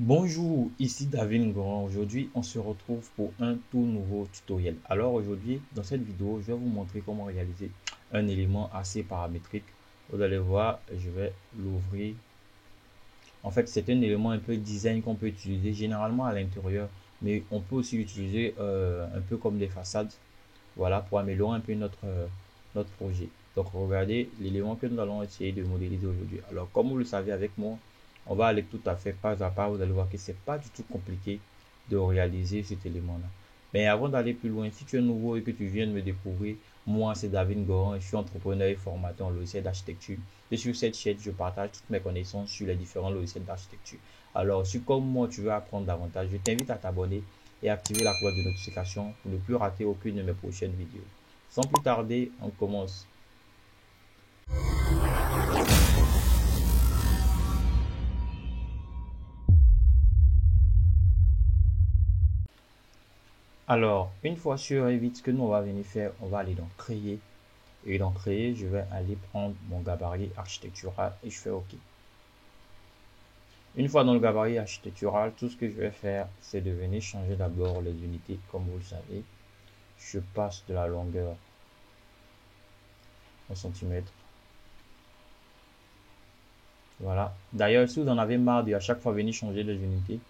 Bonjour, ici David Ngoran. Aujourd'hui, on se retrouve pour un tout nouveau tutoriel. Alors aujourd'hui, dans cette vidéo, je vais vous montrer comment réaliser un élément assez paramétrique. Vous allez voir, je vais l'ouvrir. En fait, c'est un élément un peu design qu'on peut utiliser généralement à l'intérieur, mais on peut aussi l'utiliser un peu comme des façades. Voilà, pour améliorer un peu notre projet. Donc, regardez l'élément que nous allons essayer de modéliser aujourd'hui. Alors, comme vous le savez avec moi, on va aller tout à fait pas à pas. Vous allez voir que c'est pas du tout compliqué de réaliser cet élément-là. Mais avant d'aller plus loin, si tu es nouveau et que tu viens de me découvrir, moi c'est David Goran, je suis entrepreneur et formateur en logiciel d'architecture. Et sur cette chaîne, je partage toutes mes connaissances sur les différents logiciels d'architecture. Alors, si comme moi tu veux apprendre davantage, je t'invite à t'abonner et activer la cloche de notification pour ne plus rater aucune de mes prochaines vidéos. Sans plus tarder, on commence. Alors, une fois sur Revit, ce que nous on va venir faire, on va aller dans créer. Et dans créer, je vais aller prendre mon gabarit architectural et je fais OK. Une fois dans le gabarit architectural, tout ce que je vais faire, c'est de venir changer d'abord les unités, comme vous le savez. Je passe de la longueur en centimètres. Voilà. D'ailleurs, si vous en avez marre de à chaque fois venir changer les unités,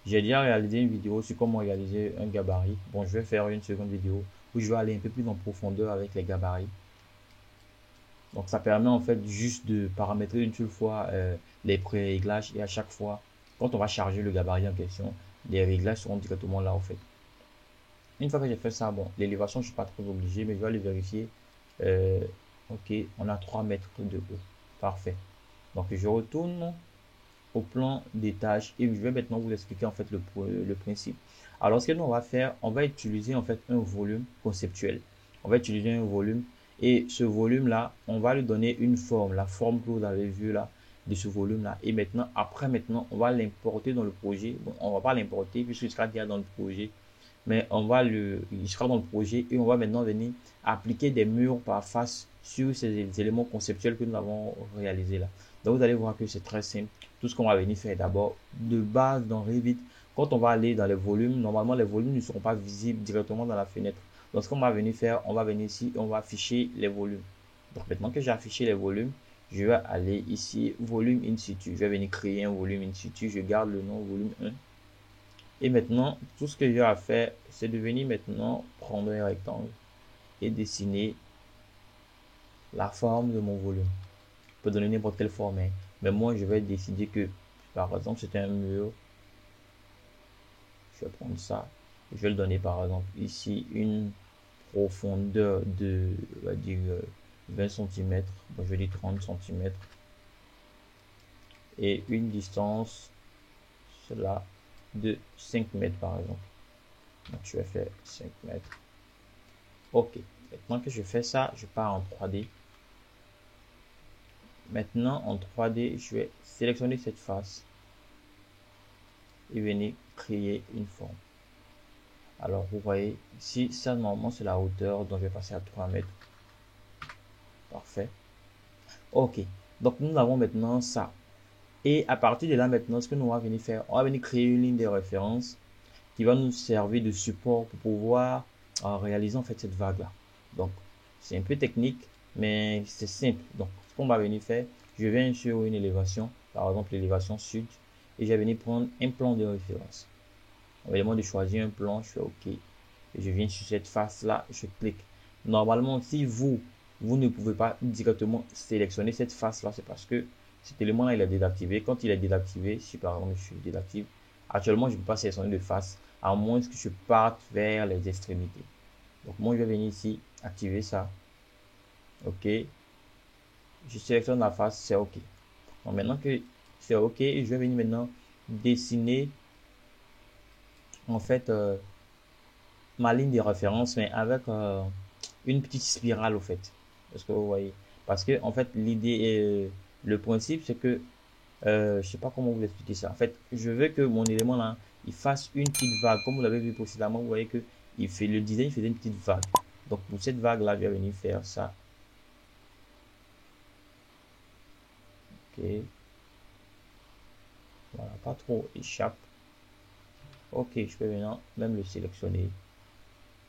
j'ai déjà réalisé une vidéo sur comment réaliser un gabarit. Bon, je vais faire une seconde vidéo où je vais aller un peu plus en profondeur avec les gabarits. Donc, ça permet en fait juste de paramétrer une seule fois les pré-réglages et à chaque fois, quand on va charger le gabarit en question, les réglages seront directement là en fait. Une fois que j'ai fait ça, bon, l'élévation, je suis pas trop obligé, mais je vais aller vérifier. Euh, ok, on a 3 mètres de haut. Parfait. Donc, je retourne au plan d'étage et je vais maintenant vous expliquer en fait le principe. Alors ce que nous on va faire, on va utiliser en fait un volume conceptuel. On va utiliser un volume et ce volume là, on va lui donner une forme, la forme que vous avez vue là de ce volume là. Et maintenant, après on va l'importer dans le projet. Bon, on va pas l'importer puisqu'il sera déjà dans le projet, mais il sera dans le projet et on va maintenant venir appliquer des murs par face sur ces éléments conceptuels que nous avons réalisés là. Donc vous allez voir que c'est très simple. Tout ce qu'on va venir faire d'abord, de base dans Revit, quand on va aller dans les volumes, normalement les volumes ne seront pas visibles directement dans la fenêtre. Donc ce qu'on va venir faire, on va venir ici et on va afficher les volumes. Donc maintenant que j'ai affiché les volumes, je vais aller ici, volume in situ. Je vais venir créer un volume in situ. Je garde le nom volume 1. Et maintenant, tout ce que j'ai à faire, c'est de venir maintenant prendre un rectangle et dessiner la forme de mon volume. Je peux donner n'importe quelle forme, hein. Mais moi, je vais décider que, par exemple, c'est un mur. Je vais prendre ça. Je vais le donner, par exemple, ici, une profondeur de, on va dire, 20 cm. Bon, je vais dire 30 cm. Et une distance, cela, de 5 mètres, par exemple. Donc, je vais faire 5 mètres. Ok. Maintenant que je fais ça, je pars en 3D. Maintenant, en 3D, je vais sélectionner cette face et venir créer une forme. Alors, vous voyez, ici, ça, normalement, c'est la hauteur, donc je vais passer à 3 mètres. Parfait. Ok. Donc, nous avons maintenant ça. Et à partir de là, maintenant, ce que nous allons venir faire, on va venir créer une ligne de référence qui va nous servir de support pour pouvoir réaliser, en fait, cette vague-là. Donc, c'est un peu technique, mais c'est simple. Donc, ce qu'on va venir faire, je viens sur une élévation, par exemple l'élévation sud, et je vais venir prendre un plan de référence. On va demander de choisir un plan, je fais OK. Et je viens sur cette face-là, je clique. Normalement, si vous ne pouvez pas directement sélectionner cette face-là, c'est parce que cet élément-là, il est désactivé. Quand il est désactivé, si par exemple je désactive, actuellement, je ne peux pas sélectionner de face, à moins que je parte vers les extrémités. Donc, moi, je vais venir ici, activer ça. OK. Je sélectionne la face, c'est OK. Donc, maintenant que c'est OK, je vais venir maintenant dessiner en fait ma ligne de référence, mais avec une petite spirale au fait. Parce que vous voyez, parce que en fait l'idée, le principe c'est que je sais pas comment vous expliquer ça. En fait, je veux que mon élément là, il fasse une petite vague, comme vous l'avez vu précédemment. Vous voyez que il fait le design, il faisait une petite vague. Donc pour cette vague là, je vais venir faire ça. Ok. Voilà, pas trop échappe. Ok, je peux maintenant même le sélectionner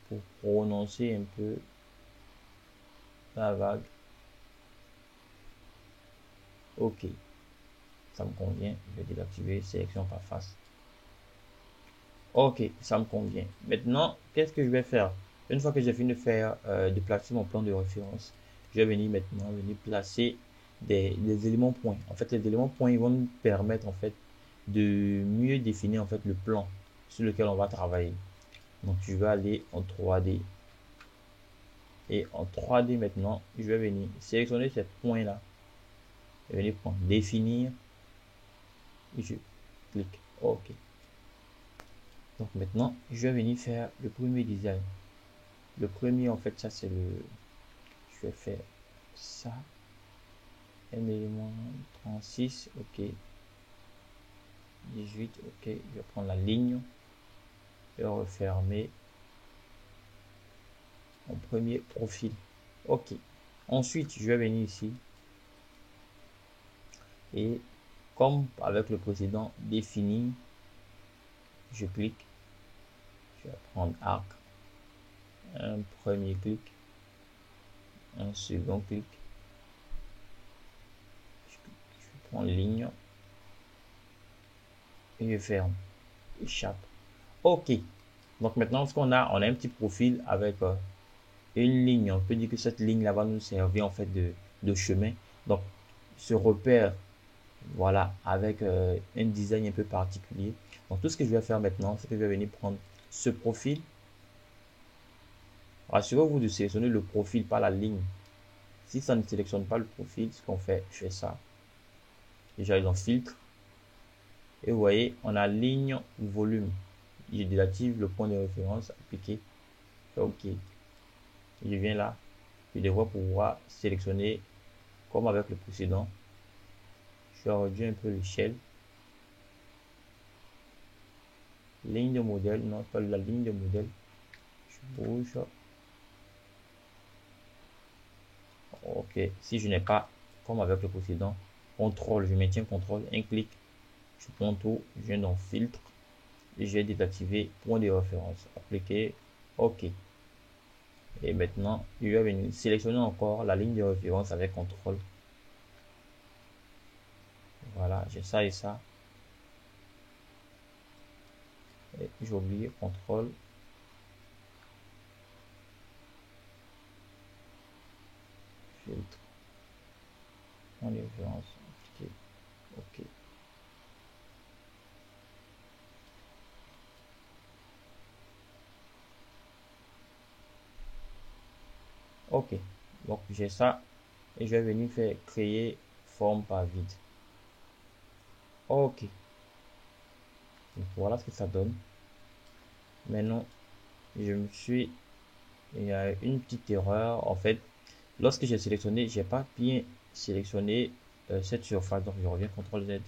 pour prononcer un peu la vague. Ok, ça me convient. Je vais désactiver sélection par face. Ok, ça me convient. Maintenant, qu'est-ce que je vais faire? Une fois que j'ai fini de faire, de placer mon plan de référence, je vais venir maintenant venir placer des éléments points. En fait, les éléments points ils vont nous permettre en fait de mieux définir en fait le plan sur lequel on va travailler. Donc, je vais aller en 3D et en 3D maintenant, je vais venir sélectionner ces points là, je vais venir prendre définir et je clique OK. Donc maintenant, je vais venir faire le premier design. Le premier, en fait, ça c'est le. Je vais faire ça. Un élément 36, ok. 18, ok. Je vais prendre la ligne et refermer mon premier profil. Ok. Ensuite, je vais venir ici et comme avec le précédent, définir. Je clique. Je vais prendre arc. Un premier clic. Un second clic. Je prends ligne. Et je ferme. Échappe. Ok. Donc maintenant, ce qu'on a, on a un petit profil avec une ligne. On peut dire que cette ligne là va nous servir en fait de chemin. Donc, ce repère, voilà, avec un design un peu particulier. Donc, tout ce que je vais faire maintenant, c'est que je vais venir prendre ce profil. Rassurez-vous de sélectionner le profil, pas la ligne. Si ça ne sélectionne pas le profil, ce qu'on fait, je fais ça. Et j'arrive dans filtre. Et vous voyez, on a ligne ou volume. Je désactive le point de référence, appliqué. OK. Je viens là. Je devrais pouvoir sélectionner comme avec le précédent. Je vais réduire un peu l'échelle. Ligne de modèle, non, pas la ligne de modèle. Je bouge. Ok, si je n'ai pas, comme avec le précédent, contrôle, je maintiens contrôle, un clic, je prends tout, je viens dans filtre et j'ai désactivé point de référence, appliquer, ok. Et maintenant, je vais venir sélectionner encore la ligne de référence avec contrôle. Voilà, j'ai ça et ça. Et j'ai oublié contrôle. Filtre. Point de référence. Appliquer. Ok. Ok. Donc j'ai ça. Et je vais venir faire créer forme par vide. Ok. Donc, voilà ce que ça donne. Maintenant, je me suis il y a une petite erreur en fait lorsque j'ai sélectionné j'ai pas bien sélectionné cette surface donc je reviens CTRL Z.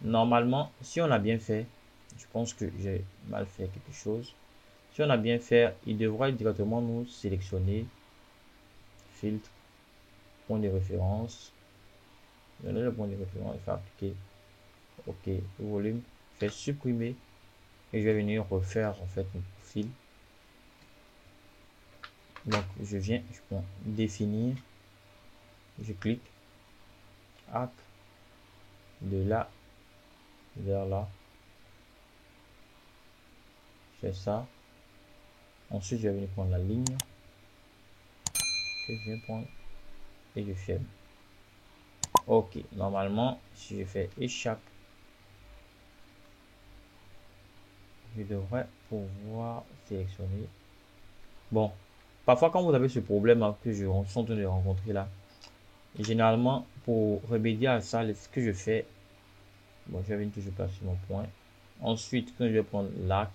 Normalement si on a bien fait, je pense que j'ai mal fait quelque chose, si on a bien fait il devrait directement nous sélectionner filtre, point de référence, donner le point de référence et faire appliquer ok, le volume, faire supprimer et je vais venir refaire en fait mon profil. Donc je viens, je prends définir, je clique, arc, de là vers là, je fais ça. Ensuite je vais venir prendre la ligne que je viens prendre et je ferme. Ok, normalement si je fais échappe, je devrais pouvoir sélectionner. Bon, parfois quand vous avez ce problème hein, que je suis en train de rencontrer là, généralement pour remédier à ça, ce que je fais, bon, je vais venir toujours placer mon point. Ensuite, quand je vais prendre l'arc,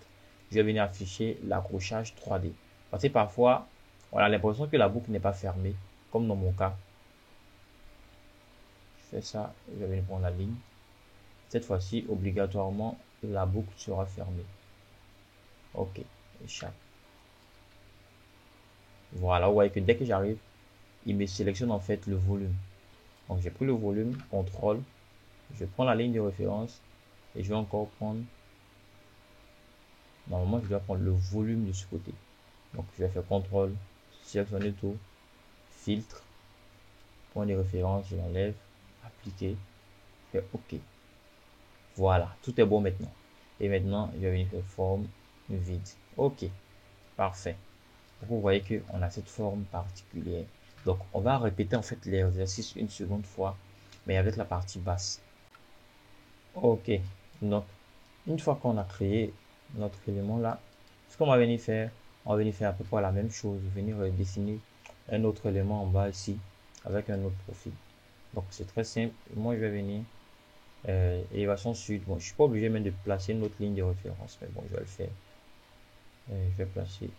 je vais venir afficher l'accrochage 3D. Parce que parfois, on a l'impression que la boucle n'est pas fermée, comme dans mon cas. Je fais ça, je vais venir prendre la ligne. Cette fois-ci, obligatoirement, la boucle sera fermée. Ok, échappe. Voilà, vous voyez que dès que j'arrive, il me sélectionne en fait le volume. Donc j'ai pris le volume, contrôle, je prends la ligne de référence et je vais encore prendre, normalement je dois prendre le volume de ce côté. Donc je vais faire contrôle, sélectionner tout, filtre, point de référence, je l'enlève, appliquer, je fais OK. Voilà, tout est bon maintenant. Et maintenant, je vais venir faire forme vide. OK, parfait. Donc, vous voyez qu'on a cette forme particulière. Donc, on va répéter en fait l'exercice une seconde fois, mais avec la partie basse. OK, donc, une fois qu'on a créé notre élément là, ce qu'on va venir faire, on va venir faire à peu près la même chose, venir dessiner un autre élément en bas ici, avec un autre profil. Donc, c'est très simple. Moi, je vais venir élévation sud. Bon, je suis pas obligé même de placer une autre ligne de référence, mais bon, je vais le faire. Je vais placer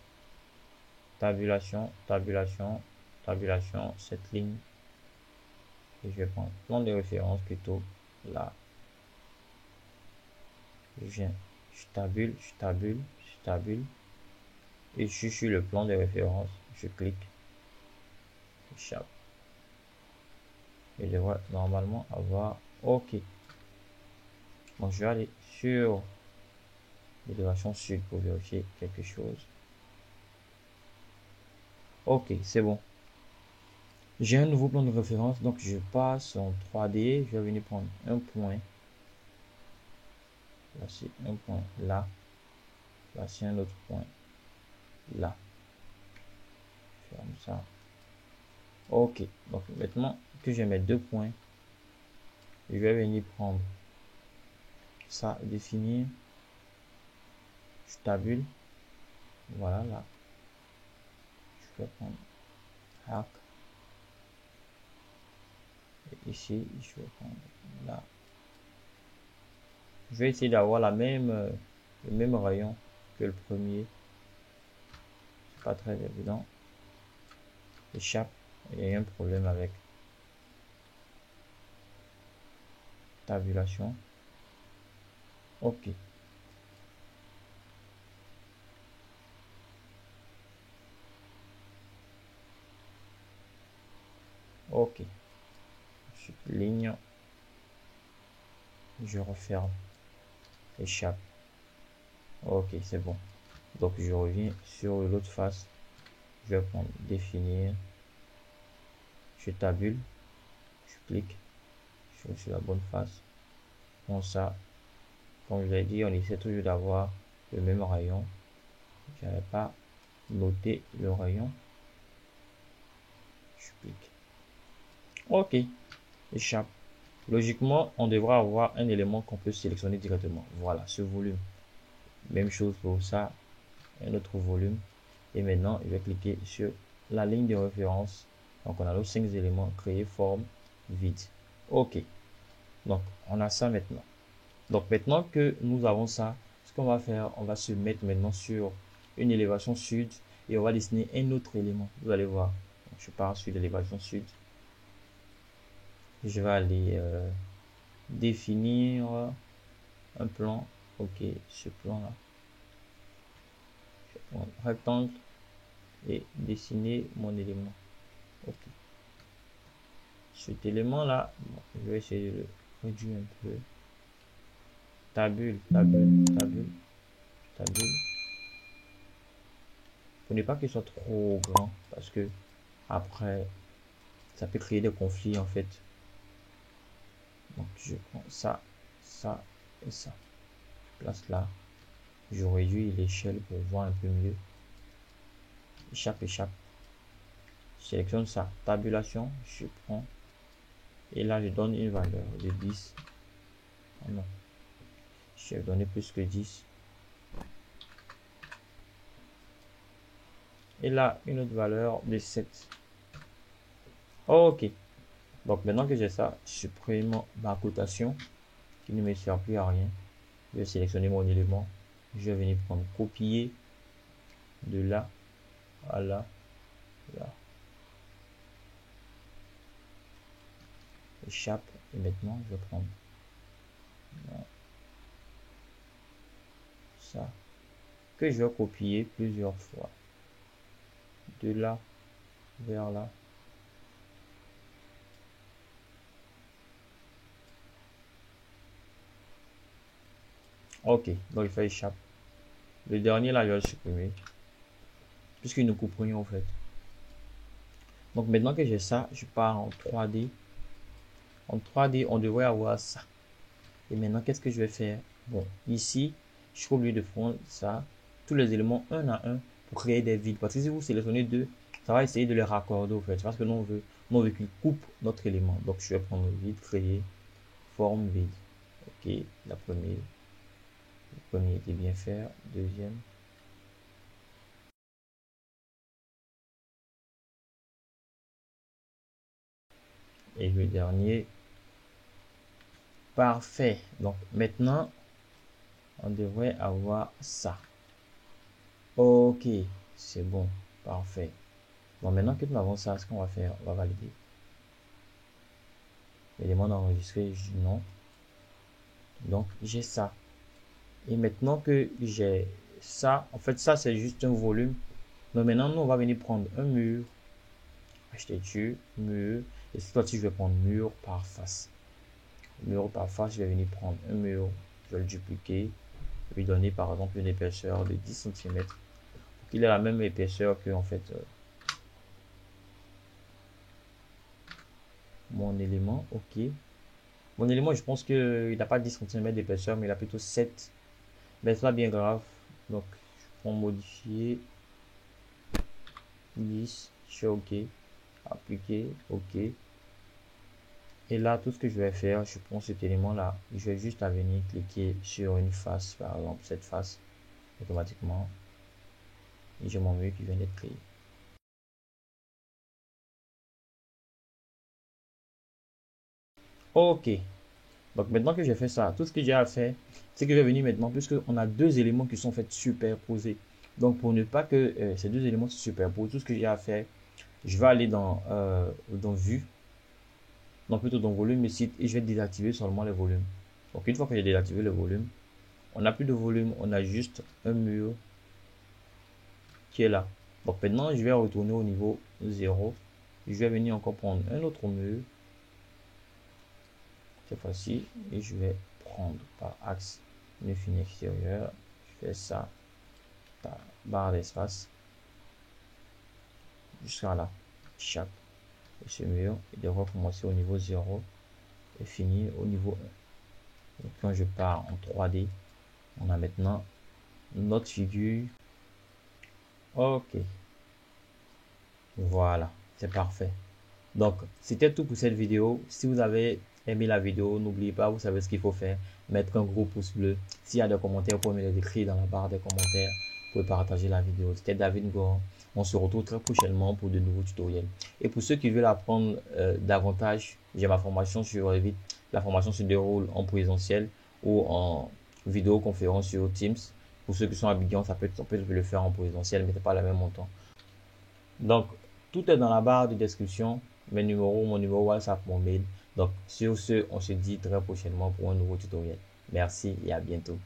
tabulation, tabulation, tabulation, cette ligne. Et je vais prendre plan de référence plutôt là. Je viens, je tabule, je tabule, je tabule. Et je suis sur le plan de référence. Je clique. Échappe. Et je devrais normalement avoir OK. Donc, je vais aller sur l'élévation sud pour vérifier quelque chose. OK, c'est bon. J'ai un nouveau plan de référence, donc je passe en 3D. Je vais venir prendre un point. Placer un point là. Placer un autre point là. Ferme ça. OK. Donc maintenant que j'ai mes deux points, je vais venir prendre ça, définir. Je tabule. Voilà là. Je vais prendre arc. Et ici, je vais prendre là. Je vais essayer d'avoir le même rayon que le premier. C'est pas très évident. Échappe. Il y a un problème avec tabulation. OK. OK. Ligne. Je referme. Échappe. OK, c'est bon. Donc je reviens sur l'autre face. Je vais prendre définir. Je tabule. Je clique. Je suis sur la bonne face. Comme ça, comme je l'ai dit, on essaie toujours d'avoir le même rayon. Je n'avais pas noté le rayon. Je clique. OK. Échappe. Logiquement, on devra avoir un élément qu'on peut sélectionner directement. Voilà, ce volume. Même chose pour ça. Un autre volume. Et maintenant, je vais cliquer sur la ligne de référence. Donc, on a nos 5 éléments, créer, forme, vide. OK. Donc, on a ça maintenant. Donc, maintenant que nous avons ça, ce qu'on va faire, on va se mettre maintenant sur une élévation sud et on va dessiner un autre élément. Vous allez voir. Donc, je pars sur l'élévation sud. Je vais aller définir un plan. OK, ce plan-là. Rectangle et dessiner mon élément. OK. Cet élément là, bon, je vais essayer de le réduire un peu. Tabule, tabule, tabule, tabule. Pour ne pas qu'il soit trop grand parce que après ça peut créer des conflits en fait. Donc je prends ça, ça et ça. Place là. Je réduis l'échelle pour voir un peu mieux. Échappe, échappe. Je sélectionne ça. Tabulation. Je prends. Et là, je donne une valeur de 10. Oh non. Je vais donner plus que 10. Et là, une autre valeur de 7. OK. Donc maintenant que j'ai ça, je supprime ma cotation qui ne me sert plus à rien. Je vais sélectionner mon élément. Je vais venir prendre copier de là à là, là. Échappe. Et maintenant, je vais prendre là, ça que je vais copier plusieurs fois. De là vers là. Ok, donc il fait échappe. Le dernier là, je vais le supprimer. Puisqu'il ne coupe rien en fait. Donc maintenant que j'ai ça, je pars en 3D. En 3D, on devrait avoir ça. Et maintenant, qu'est-ce que je vais faire? Bon, ici, je suis obligé de prendre ça, tous les éléments un à un pour créer des vides. Parce que si vous sélectionnez deux, ça va essayer de les raccorder au fait. Parce que nous on veut qu'il coupe notre élément. Donc je vais prendre vide, créer, forme vide. Ok, le premier était bien fait. Deuxième. Et le dernier. Parfait. Donc maintenant, on devrait avoir ça. Ok, c'est bon. Parfait. Bon, maintenant que nous avons ça, ce qu'on va faire, on va valider. L'élément d'enregistrer, je dis non. Donc, j'ai ça. Et maintenant que j'ai ça, en fait, ça, c'est juste un volume. Donc, maintenant, nous, on va venir prendre un mur. Architecture, mur. Et cette fois-ci, je vais prendre mur par face. Mur par face, je vais venir prendre un mur. Je vais le dupliquer. Lui donner, par exemple, une épaisseur de 10 cm. Il a la même épaisseur que, en fait, mon élément. Ok. Mon élément, je pense qu'il n'a pas 10 cm d'épaisseur, mais il a plutôt 7. Mais c'est pas bien grave. Donc, je prends modifier. 10. Je fais OK. Appliquer. OK. Et là, tout ce que je vais faire, je prends cet élément-là. Je vais juste à venir cliquer sur une face, par exemple, cette face, automatiquement. Et j'ai mon mur qui vient d'être créé. OK. Donc, maintenant que j'ai fait ça, tout ce que j'ai à faire, c'est que je vais venir maintenant, puisque on a deux éléments qui sont faits superposés. Donc, pour ne pas que ces deux éléments se superposent, tout ce que j'ai à faire, je vais aller dans Vue, donc plutôt dans Volume et Site, et je vais désactiver seulement les volumes. Donc, une fois que j'ai désactivé le volume, on n'a plus de volume, on a juste un mur qui est là. Donc, maintenant, je vais retourner au niveau 0. Je vais venir encore prendre un autre mur, cette fois-ci, et je vais prendre par axe une fine extérieure. Je fais ça, barre d'espace, jusqu'à là, chaque. Et ce mur, il devrait commencer au niveau 0 et finir au niveau 1. Donc, quand je pars en 3D, on a maintenant notre figure. Ok, voilà, c'est parfait. Donc, c'était tout pour cette vidéo. Si vous avez aimé la vidéo, n'oubliez pas, vous savez ce qu'il faut faire. Mettre un gros pouce bleu. S'il y a des commentaires, vous pouvez me les écrire dans la barre des commentaires. Vous pouvez partager la vidéo. C'était David Goron. On se retrouve très prochainement pour de nouveaux tutoriels. Et pour ceux qui veulent apprendre davantage, j'ai ma formation sur Revit. La formation se déroule en présentiel ou en vidéoconférence sur Teams. Pour ceux qui sont habillants, on peut le faire en présentiel, mais ce n'est pas le même montant. Donc, tout est dans la barre de description. Mes numéros, mon numéro WhatsApp, mon mail. Donc, sur ce, on se dit très prochainement pour un nouveau tutoriel. Merci et à bientôt.